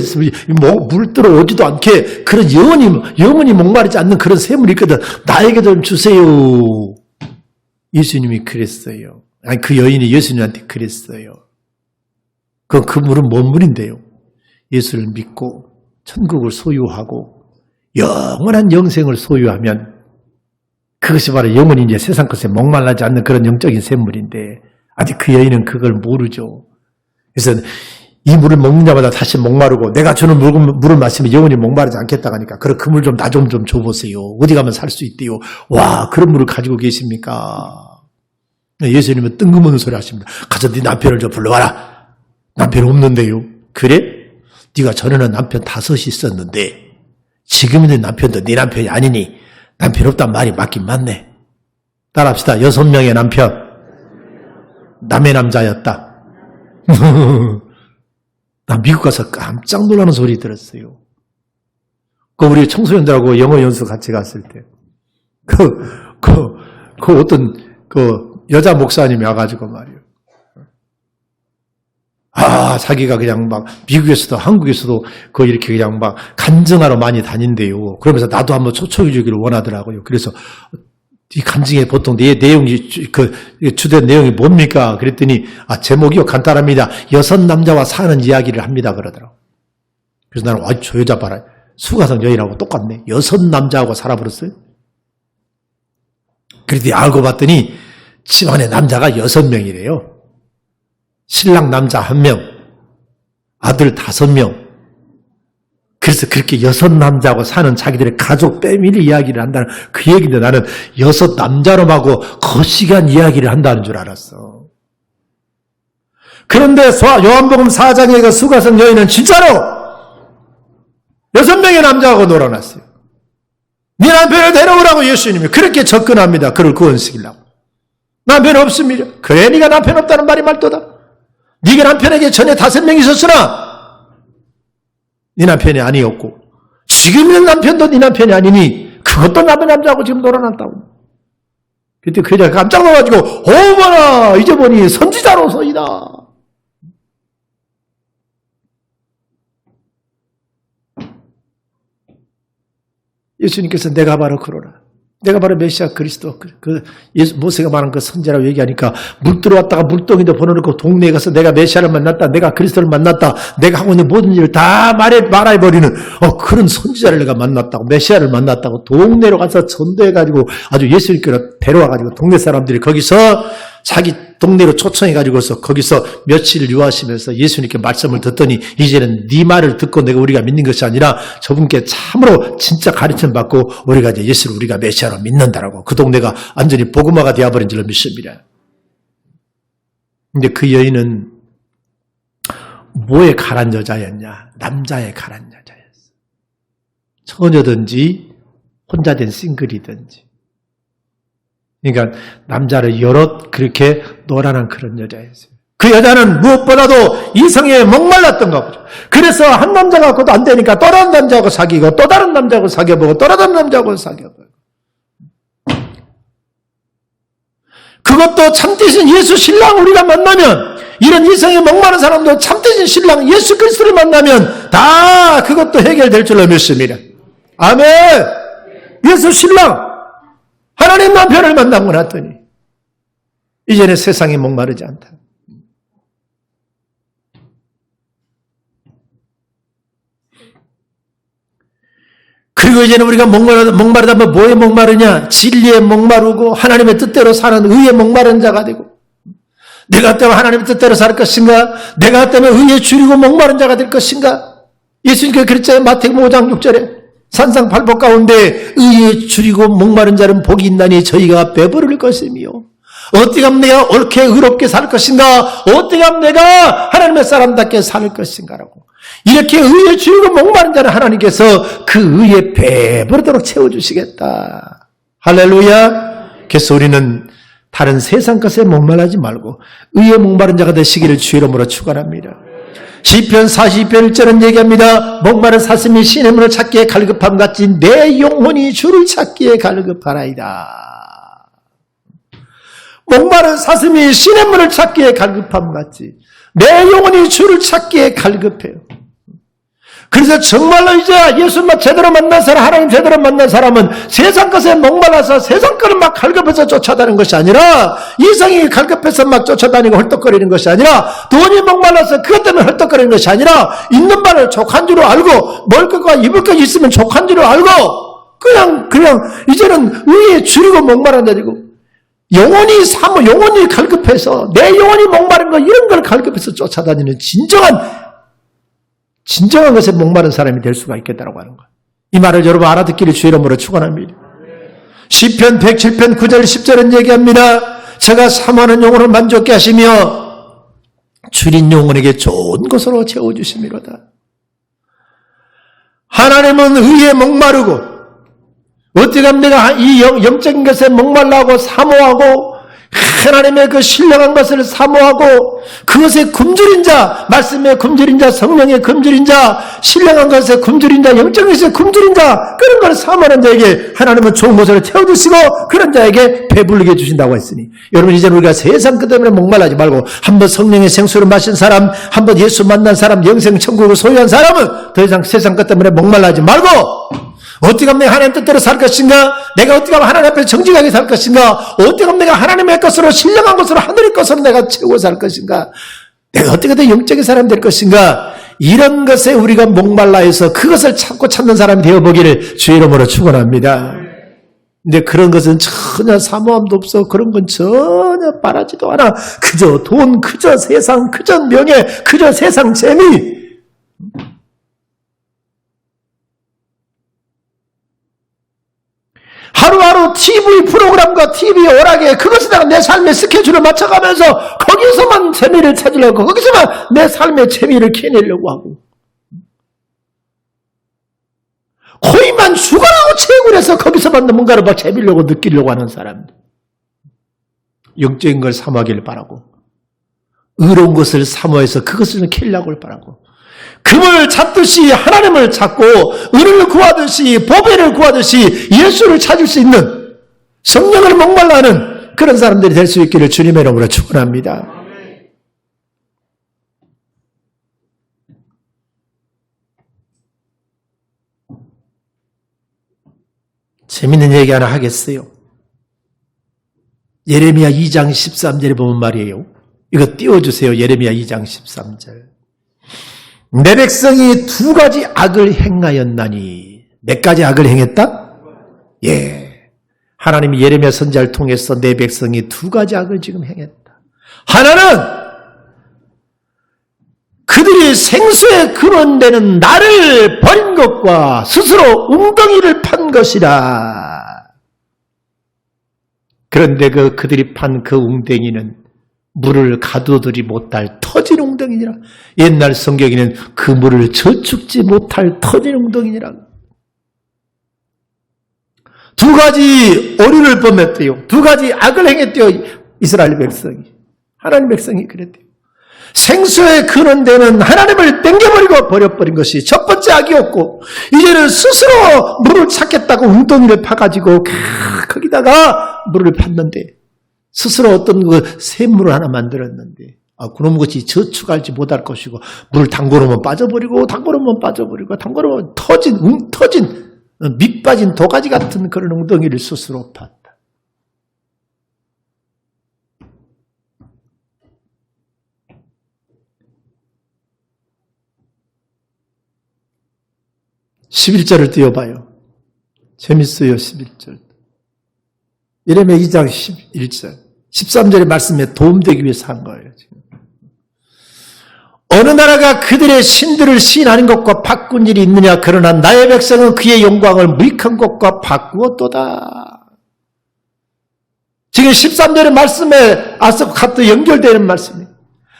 물 들어오지도 않게 그런 영원히 목마르지 않는 그런 샘물이 있거든 나에게 좀 주세요. 예수님이 그랬어요. 아니 그 여인이 예수님한테 그랬어요. 그 물은 뭔 물인데요? 예수를 믿고 천국을 소유하고 영원한 영생을 소유하면 그것이 바로 영원히 이제 세상 것에 목말라지 않는 그런 영적인 샘물인데 아직 그 여인은 그걸 모르죠. 그래서 이 물을 먹는 자마다 다시 목마르고 내가 주는 물을 마시면 영원히 목마르지 않겠다고 하니까 그럼 그 물 좀 나 좀 줘보세요. 어디 가면 살 수 있대요. 와 그런 물을 가지고 계십니까? 예수님은 뜬금없는 소리 하십니다. 가서 네 남편을 좀 불러와라. 남편 없는데요. 그래? 네가 전에는 남편 5이 있었는데 지금은 네 남편도 네 남편이 아니니 남편 없단 말이 맞긴 맞네. 따라합시다. 6명의 남편. 남의 남자였다. 나 미국 가서 깜짝 놀라는 소리 들었어요. 우리 청소년들하고 영어 연수 같이 갔을 때, 어떤, 여자 목사님이 와가지고 말이에요. 자기가 그냥 막, 미국에서도 한국에서도 이렇게 그냥 막 간증하러 많이 다닌대요. 그러면서 나도 한번 초청해 주기를 원하더라고요. 그래서, 이 간증에 보통 내용이, 주된 내용이 뭡니까? 그랬더니, 제목이요. 간단합니다. 6 남자와 사는 이야기를 합니다. 그러더라고. 그래서 나는, 저 여자 봐라. 수가성 여인하고 똑같네. 6 남자하고 살아버렸어요. 그랬더니 알고 봤더니, 집안에 남자가 6명이래요. 신랑 남자 1명, 아들 5명. 그래서 그렇게 6 남자하고 사는 자기들의 가족 패밀리 이야기를 한다는 그 얘기인데 나는 6 남자놈하고 거시기한 이야기를 한다는 줄 알았어. 그런데 요한복음 4장의 그 수가성 여인은 진짜로 6명의 남자하고 놀아놨어요. 네 남편을 데려오라고 예수님이 그렇게 접근합니다. 그를 구원시키려고. 남편 없습니다. 그래 네가 남편 없다는 말이 말도다. 네가 남편에게 전에 5명 있었으나 네 남편이 아니었고 지금 있는 남편도 네 남편이 아니니 그것도 남의 남자하고 지금 놀아놨다고. 그때 그 여자가 깜짝 놀라가지고 어머나 이제 보니 선지자로서이다. 예수님께서 내가 바로 그러라. 내가 바로 메시아 그리스도, 모세가 말한 그 선지자라고 얘기하니까 물 들어왔다가 물동이도 번호놓고 동네에 가서 내가 메시아를 만났다, 내가 그리스도를 만났다, 내가 하고 있는 모든 일을 다 말해버리는, 그런 선지자를 내가 만났다고, 메시아를 만났다고 동네로 가서 전도해가지고 아주 예수님께로 데려와가지고 동네 사람들이 거기서 자기 동네로 초청해가지고서 거기서 며칠 유하시면서 예수님께 말씀을 듣더니 이제는 네 말을 듣고 우리가 믿는 것이 아니라 저분께 참으로 진짜 가르침 받고 우리가 이제 예수를 우리가 메시아로 믿는다라고 그 동네가 완전히 복음화가 되어버린 줄로 믿습니다. 근데 그 여인은 뭐에 가란 여자였냐? 남자에 가란 여자였어. 처녀든지 혼자 된 싱글이든지. 그러니까 남자를 여럿 그렇게 놀아난 그런 여자였어요. 그 여자는 무엇보다도 이성에 목말랐던가 보죠. 그래서 한 남자 갖고도 안 되니까 또 다른 남자하고 사귀고 또 다른 남자하고 사귀어보고 또 다른 남자하고 사귀어보고. 그것도 참되신 예수 신랑 우리가 만나면, 이런 이성에 목마른 사람도 참되신 신랑 예수 그리스도를 만나면 다 그것도 해결될 줄로 믿습니다. 아멘. 예수 신랑 하나님 남편을 만나고 났더니 이제는 세상에 목마르지 않다. 그리고 이제는 우리가 목마르다면 뭐에 목마르냐? 진리에 목마르고 하나님의 뜻대로 사는 의에 목마른 자가 되고, 내가 때문에 하나님의 뜻대로 살 것인가? 내가 때문에 의에 줄이고 목마른 자가 될 것인가? 예수님께서 그랬잖아요. 마태복음 5장 6절에 산상팔복 가운데 의에 줄이고 목마른 자는 복이 있나니 저희가 배부를 것이며, 어떻게 하면 내가 옳게 의롭게 살 것인가? 어떻게 하면 내가 하나님의 사람답게 살 것인가라고. 이렇게 의에 줄이고 목마른 자는 하나님께서 그 의에 배부르도록 채워주시겠다. 할렐루야. 그래서 우리는 다른 세상 것에 목말라지 말고 의에 목마른 자가 되시기를 주의 이름으로 축원합니다. 시편 42편 1절은 얘기합니다. 목마른 사슴이 시냇물을 찾기에 갈급함 같이 내 영혼이 주를 찾기에 갈급하나이다. 목마른 사슴이 시냇물을 찾기에 갈급함 같이 내 영혼이 주를 찾기에 갈급해요. 그래서 정말로 이제 예수만 제대로 만난 사람, 하나님 제대로 만난 사람은 세상 것에 목말라서 세상 것을 막 갈급해서 쫓아다니는 것이 아니라, 이성이 갈급해서 막 쫓아다니고 헐떡거리는 것이 아니라, 돈이 목말라서 그것 때문에 헐떡거리는 것이 아니라, 있는 바를 족한 줄 알고, 먹을 것과 입을 것 있으면 족한 줄 알고, 그냥 이제는 의에 줄이고 목마른 자리고, 영혼이 갈급해서, 내 영혼이 목마른 거, 이런 걸 갈급해서 쫓아다니는 진정한 것에 목마른 사람이 될 수가 있겠다라고 하는 거예요. 이 말을 여러분 알아듣기를 주의 이름으로 축원합니다. 시편 107편 9절 10절은 얘기합니다. 제가 사모하는 영혼을 만족케 하시며 줄인 영혼에게 좋은 것으로 채워주심이로다. 하나님은 의에 목마르고, 어떻게 하면 내가 이 영적인 것에 목말라고 사모하고 하나님의 그 신령한 것을 사모하고 그것에 굶주린 자, 말씀에 굶주린 자, 성령에 굶주린 자, 신령한 것에 굶주린 자, 영적인 것에 굶주린 자, 그런 걸 사모하는 자에게 하나님은 좋은 것을 채워주시고 그런 자에게 배불리게 해주신다고 했으니, 여러분 이제 우리가 세상 것 때문에 목말라지 말고 한번 성령의 생수를 마신 사람, 한번 예수 만난 사람, 영생 천국을 소유한 사람은 더 이상 세상 것 때문에 목말라지 말고, 어떻게 하면 내가 하나님 뜻대로 살 것인가? 내가 어떻게 하면 하나님 앞에 정직하게 살 것인가? 어떻게 하면 내가 하나님의 것으로, 신령한 것으로, 하늘의 것으로 내가 채우고 살 것인가? 내가 어떻게 더 영적인 사람이 될 것인가? 이런 것에 우리가 목말라 해서 그것을 찾는 사람이 되어보기를 주의 이름으로 축원합니다. 근데 그런 것은 전혀 사모함도 없어. 그런 건 전혀 바라지도 않아. 그저 돈, 그저 세상, 그저 명예, 그저 세상 재미. 하루하루 TV 프로그램과 TV 오락에 그것에다가 내 삶의 스케줄을 맞춰가면서 거기서만 재미를 찾으려고, 거기서만 내 삶의 재미를 캐내려고 하고, 코인만 죽어라고 체육을 해서 거기서만 뭔가를 막 재미려고 느끼려고 하는 사람들, 영적인 걸 사모하기를 바라고, 의로운 것을 사모해서 그것을 캐려고 바라고, 금을 찾듯이 하나님을 찾고 은을 구하듯이 보배를 구하듯이 예수를 찾을 수 있는, 성령을 목말라 하는 그런 사람들이 될 수 있기를 주님의 이름으로 축원합니다. 재밌는 얘기 하나 하겠어요. 예레미야 2장 13절에 보면 말이에요. 이거 띄워주세요. 예레미야 2장 13절. 내 백성이 두 가지 악을 행하였나니. 몇 가지 악을 행했다? 예. 하나님이 예레미야 선지자를 통해서 내 백성이 두 가지 악을 지금 행했다. 하나는 그들이 생수에 근원되는 나를 버린 것과 스스로 웅덩이를 판 것이라. 그런데 그들이 판 그 웅덩이는 물을 가두어두지 못할 터진 웅덩이니라. 옛날 성경에는 그 물을 저축지 못할 터진 웅덩이니라. 두 가지 오류를 범했대요. 두 가지 악을 행했대요. 이스라엘 백성이. 하나님 백성이 그랬대요. 생수에 근원되는 하나님을 땡겨버리고 버려버린 것이 첫 번째 악이었고, 이제는 스스로 물을 찾겠다고 웅덩이를 파가지고 거기다가 물을 팠는데, 스스로 어떤 그 샘물을 하나 만들었는데 그놈 것이 저축할지 못할 것이고 물을 담궈놓으면 빠져버리고 담궈놓으면 빠져버리고 담궈놓으면 터진 밑 빠진 도가지 같은 그런 웅덩이를 스스로 팠다. (11절을) 띄워봐요. 재밌어요. 11절. 예레미야 2장 11절. 13절의 말씀에 도움되기 위해서 한 거예요. 지금. 어느 나라가 그들의 신들을 시인하는 것과 바꾼 일이 있느냐? 그러나 나의 백성은 그의 영광을 무익한 것과 바꾸었도다. 지금 13절의 말씀에 앞서 같이 연결되는 말씀이에요.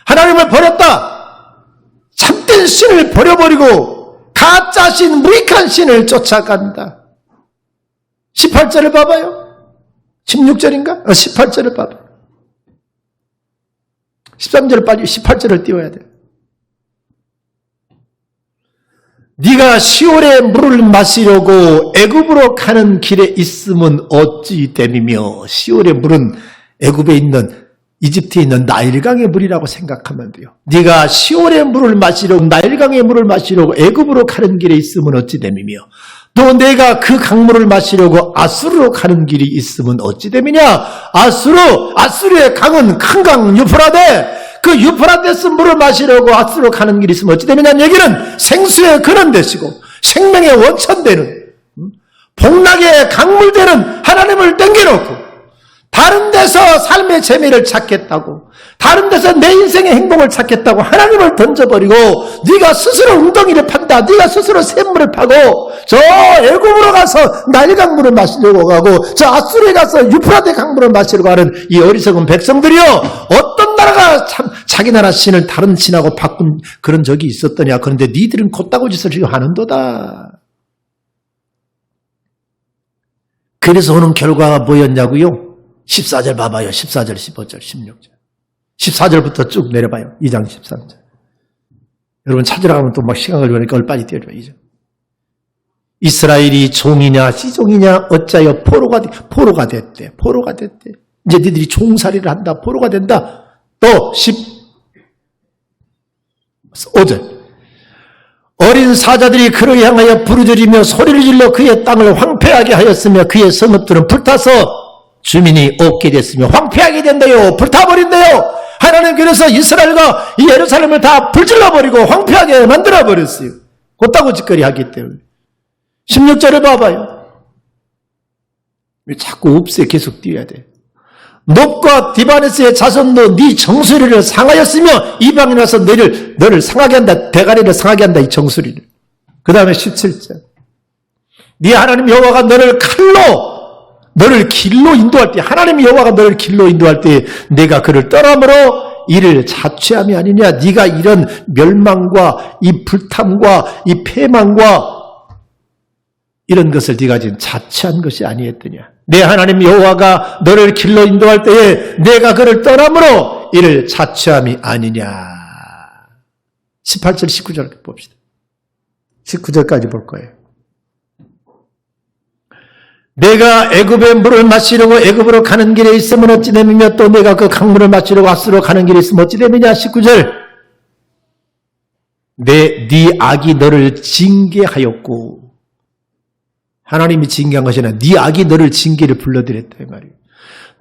하나님을 버렸다. 참된 신을 버려버리고 가짜 신, 무익한 신을 쫓아간다. 18절을 봐봐요. 16절인가? 18절을 봐봐요. 13절을 빠지고 18절을 띄워야 돼요. 네가 시올의 물을 마시려고 애굽으로 가는 길에 있으면 어찌 됨이며, 시올의 물은 애굽에 있는 이집트에 있는 나일강의 물이라고 생각하면 돼요. 네가 시올의 물을 마시려고 나일강의 물을 마시려고 애굽으로 가는 길에 있으면 어찌 됨이며, 또 내가 그 강물을 마시려고 아수르로 가는 길이 있으면 어찌 됨이냐. 아수르의 강은 큰 강 유프라데, 그 유프라데스 물을 마시려고 아수르로 가는 길이 있으면 어찌 됨이냐는 얘기는 생수의 근원 되시고 생명의 원천 되는, 복락의 강물 되는 하나님을 땡겨놓고 다른 데서 삶의 재미를 찾겠다고, 다른 데서 내 인생의 행복을 찾겠다고 하나님을 던져버리고 네가 스스로 웅덩이를 판다. 네가 스스로 샘물을 파고 저 애굽으로 가서 나일 강물을 마시려고 가고 저 아수르에 가서 유프라데 강물을 마시려고 하는 이 어리석은 백성들이요, 어떤 나라가 참 자기 나라 신을 다른 신하고 바꾼 그런 적이 있었더냐. 그런데 니들은 곧다고 짓을 지금 하는도다. 그래서 오는 결과가 뭐였냐고요? 14절 봐봐요. 14절, 15절, 16절. 14절부터 쭉 내려봐요. 2장 13절. 여러분 찾으러 가면 또 막 시간 걸리니까 빨리 띄워줘요. 2절. 이스라엘이 종이냐 시종이냐 어찌하여 포로가 됐대. 포로가 됐대. 이제 니들이 종살이를 한다. 포로가 된다. 또 15절. 어린 사자들이 그를 향하여 부르짖으며 소리를 질러 그의 땅을 황폐하게 하였으며 그의 성읍들은 불타서 주민이 없게 됐으며 황폐하게 된대요. 불타버린대요. 하나님 그래서 이스라엘과 이 예루살렘을 다 불질러버리고 황폐하게 만들어버렸어요. 곧다고 짓거리 하기 때문에. 16절을 봐봐요. 자꾸 읍세 계속 띄워야 돼. 놉과 디바네스의 자손도 네 정수리를 상하였으며 이방인 와서 너를 상하게 한다. 대가리를 상하게 한다. 이 정수리를. 그 다음에 17절. 네 하나님 여호와가 너를 길로 인도할 때, 하나님 여호와가 너를 길로 인도할 때 내가 그를 떠남으로 이를 자취함이 아니냐. 네가 이런 멸망과 이 불탐과 이 패망과 이런 것을 네가 지금 자취한 것이 아니었더냐. 내 하나님 여호와가 너를 길로 인도할 때에 내가 그를 떠남으로 이를 자취함이 아니냐. 18절 19절 봅시다. 19절까지 볼 거예요. 내가 애굽의 물을 마시려고 애굽으로 가는 길에 있으면 어찌 됨이며 또 내가 그 강물을 마시려고 아수르로 가는 길에 있으면 어찌 됨이냐. 19절. 네 악이 너를 징계하였고, 하나님이 징계한 것이 아니라 네 악이 너를 징계를 불러들였다 이 말이에요.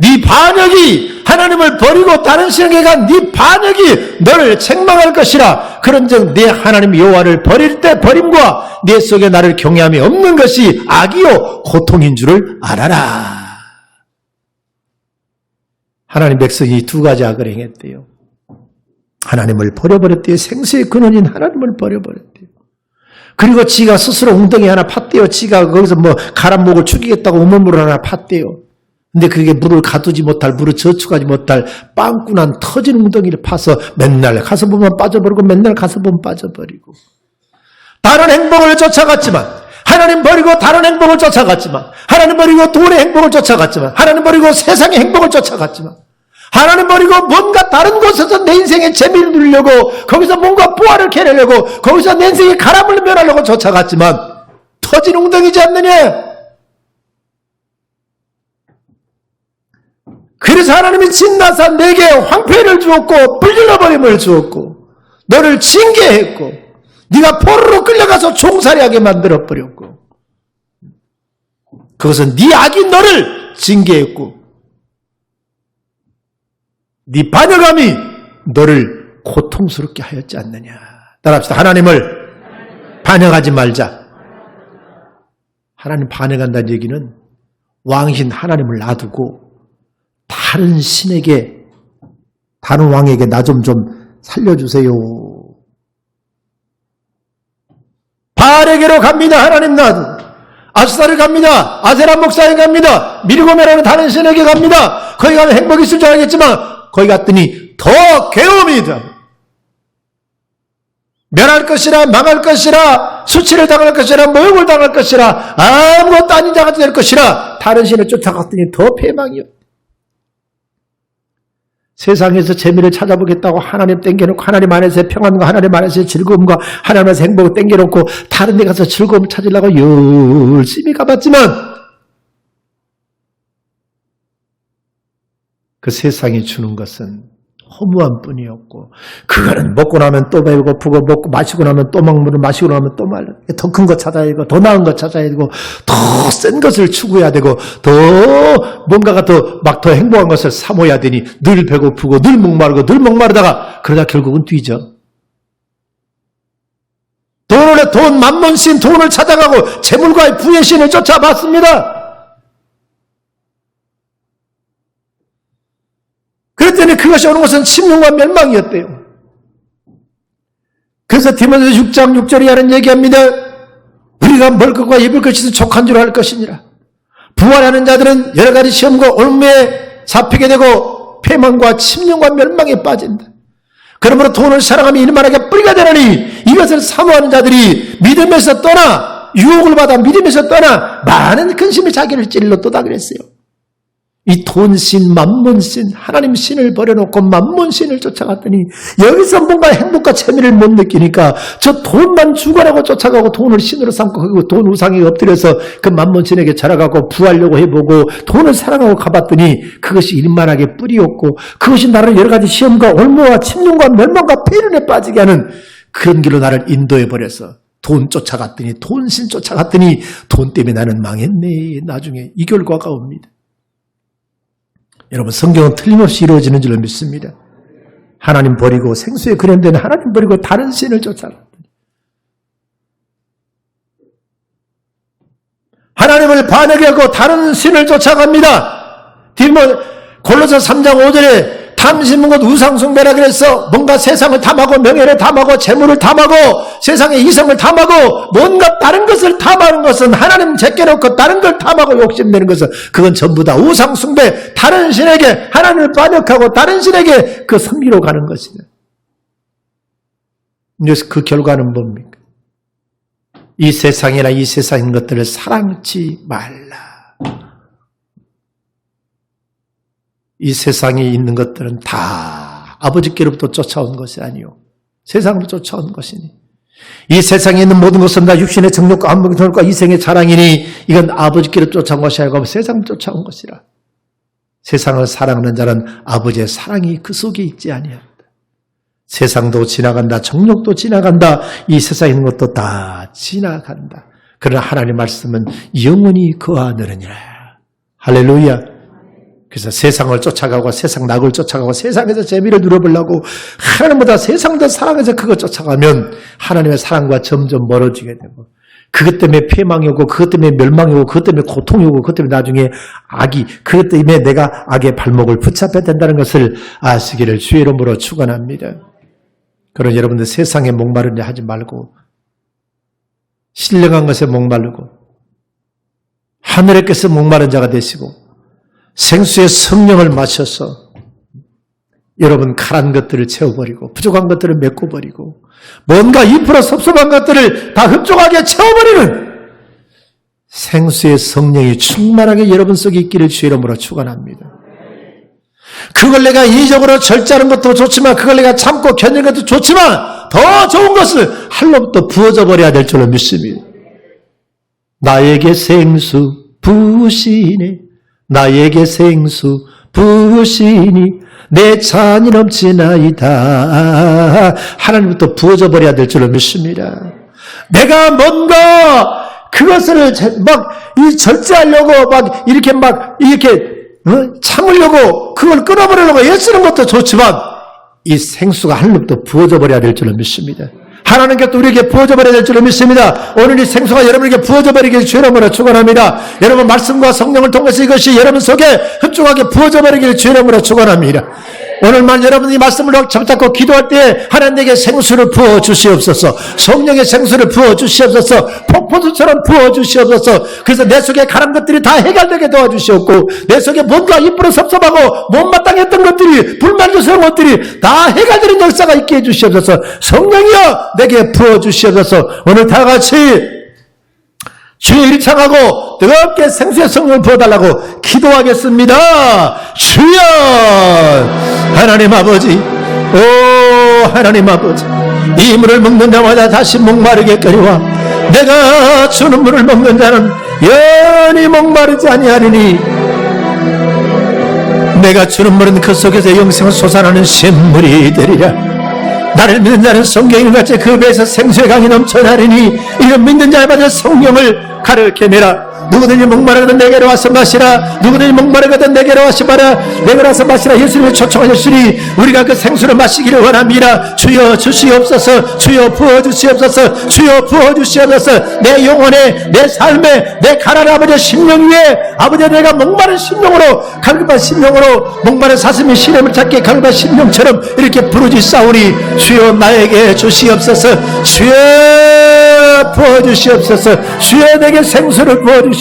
네 반역이 하나님을 버리고 다른 신에게 간 네 반역이 너를 책망할 것이라. 그런즉 네 하나님 여호와를 버릴 때 버림과 네 속에 나를 경외함이 없는 것이 악이요 고통인 줄을 알아라. 하나님 백성이 두 가지 악을 행했대요. 하나님을 버려버렸대요. 생수의 근원인 하나님을 버려버렸대요. 그리고 지가 스스로 웅덩이 하나 팠대요. 지가 거기서 가란목을 죽이겠다고 우물물을 하나 팠대요. 근데 그게 물을 가두지 못할, 물을 저축하지 못할 빵꾸난 터진 웅덩이를 파서 맨날 가서 보면 빠져버리고 맨날 가서 보면 빠져버리고, 다른 행복을 쫓아갔지만, 하나님 버리고 다른 행복을 쫓아갔지만, 하나님 버리고 돈의 행복을 쫓아갔지만, 하나님 버리고 세상의 행복을 쫓아갔지만, 하나님 버리고 뭔가 다른 곳에서 내 인생의 재미를 누리려고, 거기서 뭔가 부활을 캐내려고, 거기서 내 인생의 가람을 면하려고 쫓아갔지만 터진 웅덩이지 않느냐. 그래서 하나님이 진나사 내게 황폐를 주었고 불질러버림을 주었고 너를 징계했고 네가 포로로 끌려가서 종살이하게 만들어버렸고 그것은 네 악이 너를 징계했고 네 반역함이 너를 고통스럽게 하였지 않느냐. 따라합시다. 하나님을 반역하지 말자. 하나님 반역한다는 얘기는 왕이신 하나님을 놔두고 다른 신에게, 다른 왕에게 나 좀 살려주세요. 바알에게로 갑니다. 하나님 놔두고. 아스타를 갑니다. 아세라 목사에 갑니다. 밀고메라는 다른 신에게 갑니다. 거기 가면 행복이 있을 줄 알겠지만 거기 갔더니 더 괴로움이다. 멸할 것이라, 망할 것이라, 수치를 당할 것이라, 모욕을 당할 것이라, 아무것도 아닌 자가 될 것이라 다른 신을 쫓아갔더니 더 패망이요. 세상에서 재미를 찾아보겠다고 하나님 땡겨놓고 하나님 안에서의 평안과 하나님 안에서의 즐거움과 하나님 안에서 행복을 땡겨놓고 다른 데 가서 즐거움을 찾으려고 열심히 가봤지만 그 세상이 주는 것은 허무한 뿐이었고 그거는 먹고 나면 또 배고프고 먹고 마시고 나면 또 먹고 마시고 나면 또 말라. 더 큰 거 찾아야 되고 더 나은 거 찾아야 되고 더 센 것을 추구해야 되고 더 뭔가가 더 행복한 것을 사모해야 되니 늘 배고프고 늘 목마르고 늘 목마르다가 그러다 결국은 뒤져. 돈 만몬신 돈을 찾아가고 재물과의 부의 신을 쫓아봤습니다. 그랬더니 그것이 오는 것은 침륜과 멸망이었대요. 그래서 디모데후서 6장 6절에 하는 얘기합니다. 우리가 먹을 것과 입을 것이 족한 줄 알 것이니라. 부활하는 자들은 여러 가지 시험과 올무에 잡히게 되고 패망과 침륜과 멸망에 빠진다. 그러므로 돈을 사랑하며 일만하게 뿌리가 되느니 이것을 사모하는 자들이 믿음에서 떠나 유혹을 받아 믿음에서 떠나 많은 근심이 자기를 찔렀도다 그랬어요. 이 돈신, 만몬신, 하나님 신을 버려놓고 만몬신을 쫓아갔더니 여기서 뭔가 행복과 재미를 못 느끼니까 저 돈만 죽어라고 쫓아가고 돈을 신으로 삼고 그리고 돈 우상에 엎드려서 그 만몬신에게 자라가고 부하려고 해보고 돈을 사랑하고 가봤더니 그것이 일만하게 뿌리였고 그것이 나를 여러 가지 시험과 올무와 침륜과 멸망과 폐륜에 빠지게 하는 그런 길로 나를 인도해버려서 돈 쫓아갔더니 돈신 쫓아갔더니 돈 때문에 나는 망했네. 나중에 이 결과가 옵니다. 여러분 성경은 틀림없이 이루어지는 줄로 믿습니다. 하나님 버리고 생수에 그랜 하나님 버리고 다른 신을 쫓아갔더니 하나님을 반역하고 다른 신을 쫓아갑니다. 골로새 3장 5절에 탐심은 곧 우상숭배라 그랬어. 뭔가 세상을 탐하고 명예를 탐하고 재물을 탐하고 세상의 이성을 탐하고 뭔가 다른 것을 탐하는 것은 하나님 제껴놓고 다른 걸 탐하고 욕심내는 것은 그건 전부 다 우상숭배, 다른 신에게 하나님을 반역하고 다른 신에게 그 섬기러 가는 것이다. 그래서 그 결과는 뭡니까? 이 세상이나 이 세상인 것들을 사랑치 말라. 이 세상에 있는 것들은 다 아버지께로부터 쫓아온 것이 아니요 세상으로 쫓아온 것이니 이 세상에 있는 모든 것은 다 육신의 정욕과 안목과 이생의 자랑이니 이건 아버지께로 쫓아온 것이 아니고 세상을 쫓아온 것이라. 세상을 사랑하는 자는 아버지의 사랑이 그 속에 있지 아니한다. 세상도 지나간다. 정욕도 지나간다. 이 세상에 있는 것도 다 지나간다. 그러나 하나님의 말씀은 영원히 거하느니라. 할렐루야. 그래서 세상을 쫓아가고 세상 낙을 쫓아가고 세상에서 재미를 누려보려고 하나님보다 세상을 더 사랑해서 그거 쫓아가면 하나님의 사랑과 점점 멀어지게 되고 그것 때문에 패망이 오고 그것 때문에 멸망이 오고 그것 때문에 고통이 오고 그것 때문에 나중에 악이 그것 때문에 내가 악의 발목을 붙잡혀야 된다는 것을 아시기를 주의 이름으로 축원합니다. 그러나 여러분들 세상에 목마르냐 하지 말고 신령한 것에 목마르고 하늘에께서 목마른 자가 되시고 생수의 성령을 마셔서 여러분 가란 것들을 채워버리고 부족한 것들을 메꿔버리고 뭔가 2% 섭섭한 것들을 다 흡족하게 채워버리는 생수의 성령이 충만하게 여러분 속에 있기를 주의 이름으로 축원합니다. 그걸 내가 이적으로 절제하는 것도 좋지만 그걸 내가 참고 견디는 것도 좋지만 더 좋은 것을 할로부터 부어져 버려야 될 줄로 믿습니다. 나에게 생수 부으시네 나에게 생수 부으시니 내 찬이 넘치나이다. 하나님부터 부어져 버려야 될 줄로 믿습니다. 내가 뭔가 그것을 절제하려고 이렇게 참으려고 그걸 끊어버리려고 애쓰는 것도 좋지만 이 생수가 하늘로부터 부어져 버려야 될 줄로 믿습니다. 하나님께서 우리에게 부어져 버려야 될 줄로 믿습니다. 오늘 이 생수가 여러분에게 부어져 버리길 주의 이름으로 축원합니다. 여러분 말씀과 성령을 통해서 이것이 여러분 속에 흡족하게 부어져 버리길 주의 이름으로 축원합니다. 오늘만 여러분이 말씀을 잡고 기도할 때 하나님에게 생수를 부어 주시옵소서. 성령의 생수를 부어 주시옵소서. 폭포수처럼 부어 주시옵소서. 그래서 내 속에 가란 것들이 다 해결되게 도와주시옵고 내 속에 뭔가 이쁘로 섭섭하고 못마땅했던 것들이 불만족스러운 것들이 다 해결되는 역사가 있게 해주시옵소서. 성령이여 내게 부어 주시옵소서. 오늘 다 같이 주의 이름 청하고 뜨겁게 생수의 성령을 부어달라고 기도하겠습니다. 주여 하나님 아버지, 오 하나님 아버지, 이 물을 먹는 자마다 다시 목마르게 끓여와 내가 주는 물을 먹는 자는 영원히 목마르지 아니하리니 내가 주는 물은 그 속에서 영생을 솟아나는 샘물이 되리라. 나를 믿는 자는 성경을 같이 그 배에서 생수의 강이 넘쳐나리니 이런 믿는 자마다 성령을 가르쳐내라. 누구든지 목마르거든 내게로 와서 마시라. 누구든지 목마르거든 내게로 와서 마라. 내게로 와서 마시라. 예수님을 초청하셨으니 우리가 그 생수를 마시기를 원합니다. 주여 주시옵소서. 주여 부어주시옵소서. 주여 부어주시옵소서. 내 영혼에 내 삶에 내 가난한 아버지의 심령 위에 아버지 내가 목마른 심령으로 갈급한 심령으로 목마른 사슴이 시름을 찾게 갈급한 심령처럼 이렇게 부르짖사오니 주여 나에게 주시옵소서. 주여 부어주시옵소서. 주여 내게 생수를 부어주시옵소서.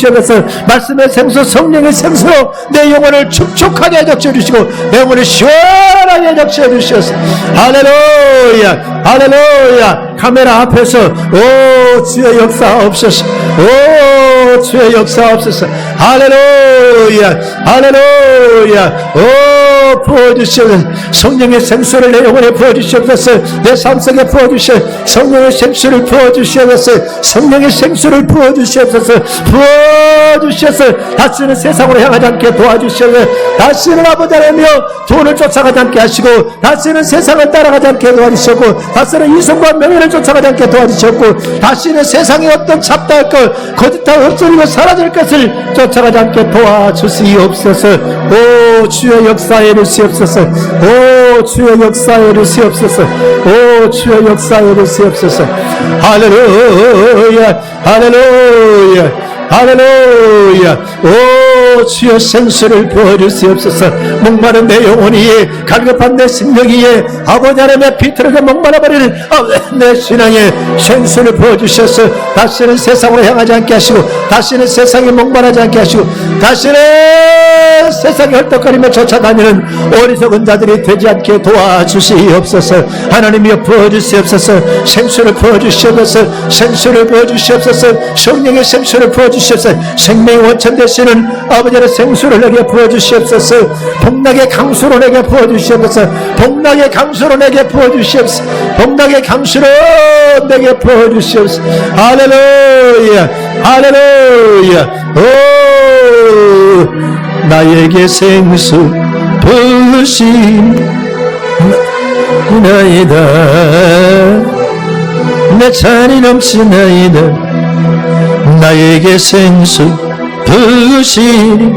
말씀의 생수 성령의 생수로 내 영혼을 축축하게 적셔주시고 내 영혼을 시원하게 적셔주시옵소서. 할렐루야 할렐루야. 카메라 앞에서 오 주의 역사옵소서. 오 주의 역사옵소서. 할렐루야 할렐루야. 오 부어주시옵소서. 성령의 생수를 내 영혼에 부어주시옵소서. 내 삶 속에 부어주시옵소서. 성령의 생수를 부어주시옵소서. 성령의 생수를 부어주시옵소서. 부어주시옵소서. 다시는 세상으로 향하지 않게 도와주시옵소서. 다시는 아버지 하나며 돈을 쫓아가지 않게 하시고 다시는 세상을 따라가지 않게 도와주시옵고 다시는 이성과 명예를 쫓아가지 않게 도와주시옵고 다시는 세상에 어떤 잡다할 것 거짓하고 헛소리고 사라질 것을 쫓아가지 않게 도와주시옵소서. 오 주의 역사에 이르시옵소서. 오 주의 역사에 이르시옵소서. 오 주의 역사에 이르시옵소서. 할렐루야 할렐루야 할렐루야. 오 주여 생수를 부어주시옵소서. 목마른 내 영혼이에 갈급한 내 심령이에 아버지 하나님의 비틀어져 목마라버리는 내 신앙에 생수를 부어주셔서 다시는 세상으로 향하지 않게 하시고 다시는 세상에 목마르지 않게 하시고 다시는 세상에 헐떡거리며 쫓아다니는 어리석은 자들이 되지 않게 도와주시옵소서. 하나님이여 부어주시옵소서. 생수를 부어주시옵소서. 생수를 부어주시옵소서. 성령의 생수를 부어주시옵소서. 생명의 원천 되시는 아버지의 생수를 내게 부어주시옵소서. 복락의 강수로 내게 부어주시옵소서. 복락의 강수로 내게 부어주시옵소서. 복락의 강수로 내게 부어주시옵소서. 할렐루야 할렐루야. 오 나에게 생수 부으시나이다. 내 찬이 넘치나이다. 나에게 생수 부으시니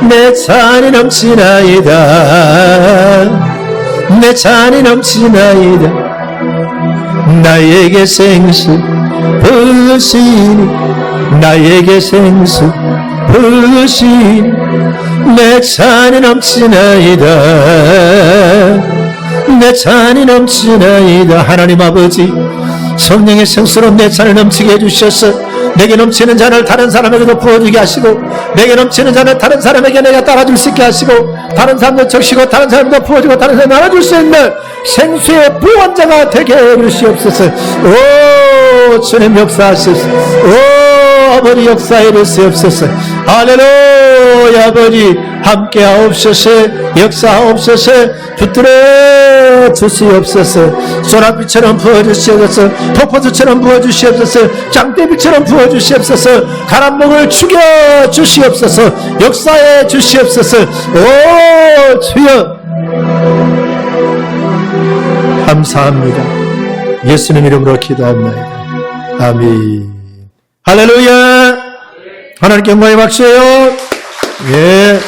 내 찬이 넘치나이다. 내 찬이 넘치나이다. 나에게 생수 부으시니 나에게 생수 부으시니 내 찬이 넘치나이다. 내 찬이 넘치나이다. 하나님 아버지 성령의 생수로 내 찬을 넘치게 해주셔서 내게 넘치는 잔을 다른 사람에게도 부어주게 하시고 내게 넘치는 잔을 다른 사람에게 내가 따라줄 수 있게 하시고 다른 사람도 적시고 다른 사람도 부어주고 다른 사람도 나눠줄 수 있는 생수의 부원자가 되게 해주시옵소서. 오 주님 역사하시옵소서. 오 아버지 역사해 주시옵소서. 할렐루야. 아버지 함께 하옵소서. 역사하옵소서. 붙들어 주시옵소서. 소나비처럼 부어주시옵소서. 폭포수처럼 부어주시옵소서. 장대비처럼 부어주시옵소서. 가람목을 죽여 주시옵소서. 역사해 주시옵소서. 오 주여 감사합니다. 예수님 이름으로 기도합니다. 아멘. 할렐루야. 하나님께 영광의 박수예요. 예.